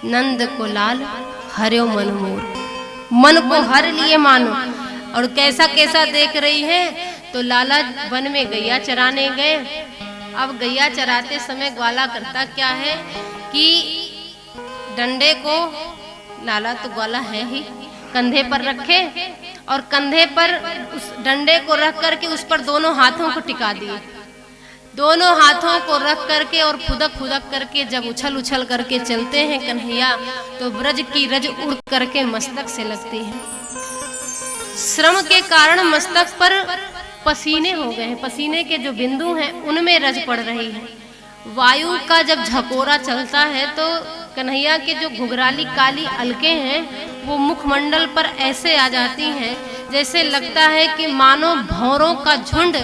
नंद को लाल हर्यो मन मोर, मन को हर लिए मानो। और कैसा कैसा देख रही है, तो लाला वन में गैया चराने गए। अब गैया चराते समय ग्वाला करता क्या है कि डंडे को, लाला तो ग्वाला है ही, कंधे पर रखे और कंधे पर उस डंडे को रख करके उस पर दोनों हाथों को टिका दिए। दोनों हाथों को रख करके और खुदक खुदक करके जब उछल उछल करके चलते हैं कन्हैया, तो ब्रज की रज उड़ करके मस्तक से लगती है। श्रम के कारण मस्तक पर पसीने हो गए हैं, पसीने के जो बिंदु हैं उनमें रज पड़ रही है। वायु का जब झकोरा चलता है तो कन्हैया के जो घुघराली काली अलके हैं वो मुखमंडल पर ऐसे आ जाती हैं जैसे लगता है कि मानो भौरों का झुंड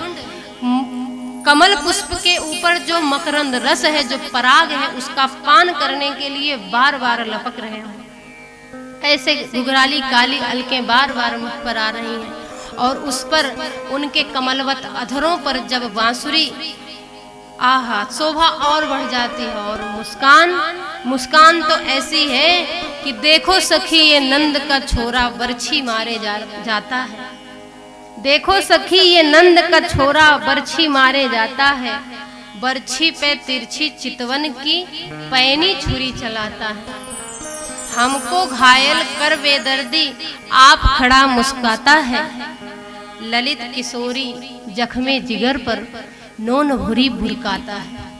कमल पुष्प के ऊपर जो मकरंद रस है, जो पराग है, उसका पान करने के लिए बार बार लपक रहे हैं। ऐसे घुघराली काली अलकें बार बार मुख पर आ रही हैं और उस पर उनके कमलवत अधरों पर जब बांसुरी, आहा, शोभा और बढ़ जाती है। और मुस्कान तो ऐसी है कि देखो सखी ये नंद का छोरा बरछी मारे जाता है। देखो सखी ये नंद का छोरा बरछी मारे जाता है, बरछी पे तिरछी चितवन की पैनी छुरी चलाता है। हमको घायल कर बेदर्दी आप खड़ा मुस्काता है, ललित किशोरी जख्मे जिगर पर नोन भुरी भुरकाता है।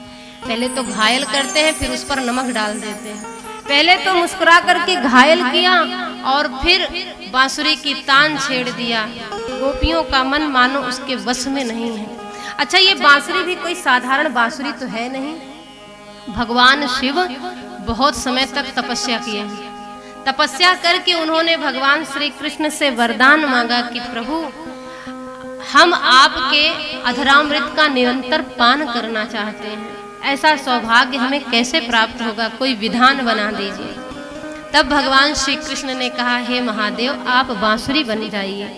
पहले तो घायल करते हैं, फिर उस पर नमक डाल देते हैं। पहले तो मुस्कुरा करके घायल किया और फिर बांसुरी की तान छेड़ दिया। गोपियों का मन मानो उसके बस में नहीं है। अच्छा, ये बांसुरी भी कोई साधारण बांसुरी तो है नहीं। भगवान शिव बहुत समय तक तपस्या किए हैं। तपस्या करके उन्होंने भगवान श्री कृष्ण से वरदान मांगा कि प्रभु, हम आपके अधरामृत का निरंतर पान करना चाहते हैं। ऐसा सौभाग्य हमें कैसे प्राप्त होगा, कोई विधान बना दीजिए। तब भगवान श्री कृष्ण ने कहा, हे महादेव, आप बांसुरी बन जाइए,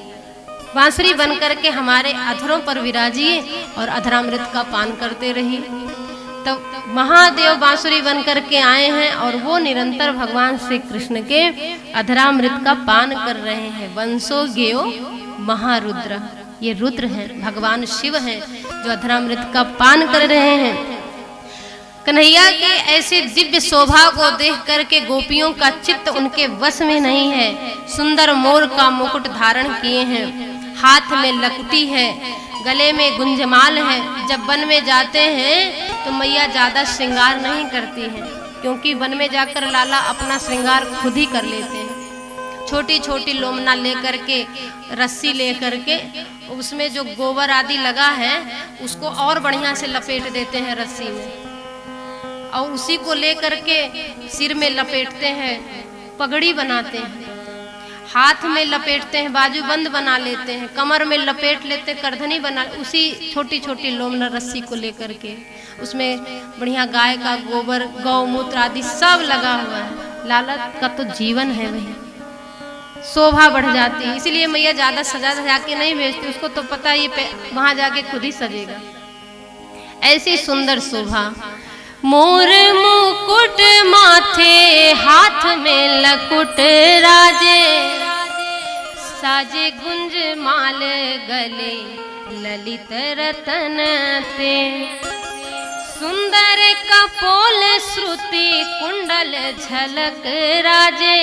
बांसुरी बन करके हमारे अधरों पर विराजिए और अधरामृत का पान करते रहिए। तब महादेव बांसुरी बन करके आए हैं और वो निरंतर भगवान श्री कृष्ण के अधरामृत का पान कर रहे हैं। वंशो गेयो महारुद्र, ये रुद्र हैं, भगवान शिव हैं जो अधरामृत का पान कर रहे हैं। कन्हैया के ऐसे दिव्य शोभा को देख करके गोपियों का चित्त उनके वश में नहीं है। सुंदर मोर का मुकुट धारण किए हैं, हाथ में लकुटी है, गले में गुंजमाल है। जब वन में जाते हैं तो मैया ज्यादा श्रृंगार नहीं करती हैं, क्योंकि वन में जाकर लाला अपना श्रृंगार खुद ही कर लेते हैं। छोटी छोटी लोमना लेकर के, रस्सी लेकर के, उसमें जो गोबर आदि लगा है उसको और बढ़िया से लपेट देते हैं रस्सी में, और उसी को लेकर के सिर में लपेटते हैं, पगड़ी बनाते हैं, हाथ में लपेटते हैं, बाजूबंद बना लेते हैं, कमर में लपेट लेते, करधनी बना, उसी छोटी छोटी लोमना रस्सी को लेकर के उसमें बढ़िया गाय का गोबर, गौमूत्र आदि सब लगा हुआ है। लाला का तो जीवन है, वही शोभा बढ़ जाती है। इसीलिए मैया ज्यादा सजा सजा के नहीं भेजती, उसको तो पता ही वहां जाके खुद ही सजेगा। ऐसी सुंदर शोभा, मोर मुकुट माथे, हाथ में लकुट राजे, साजे गुंज माल गले, ललित रतन ते, सुंदर कपोल श्रुति कुंडल झलक राजे,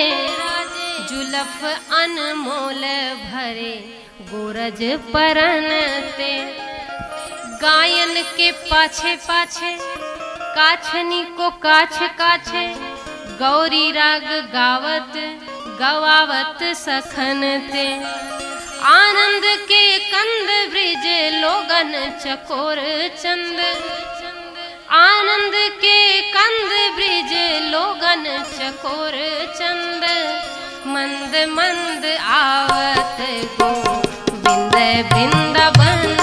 जुलफ अनमोल भरे गोरज परन ते। गायन के पाछे पाछे, काछनी को काछ काछे, गौरी राग गावत गवावत सखन ते। आनंद के कंद ब्रिज लोगन चकोर चंद, आनंद के कंद ब्रिज लोगन चकोर चंद, मंद मंद आवत गोविंद वृंदावन